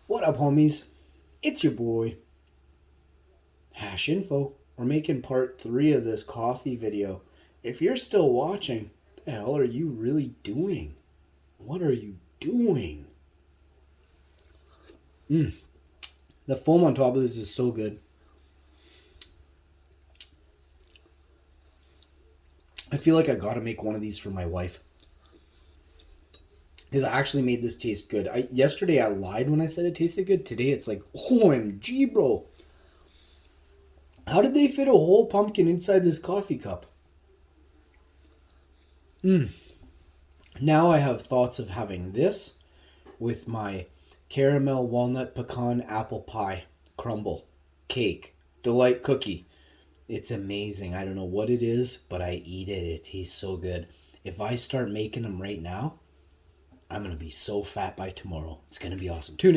What up, homies? It's your boy, Hash Info. We're making part 3 of this coffee video. If you're still watching, what the hell are you really doing? What are you doing? The foam on top of this is so good. I feel like I gotta make one of these for my wife. Because I actually made this taste good. Yesterday I lied when I said it tasted good. Today it's like, OMG, bro. How did they fit a whole pumpkin inside this coffee cup? Now I have thoughts of having this with my caramel walnut pecan apple pie crumble cake delight cookie. It's amazing. I don't know what it is, but I eat it. It tastes so good. If I start making them right now, I'm going to be so fat by tomorrow. It's going to be awesome. Tune in.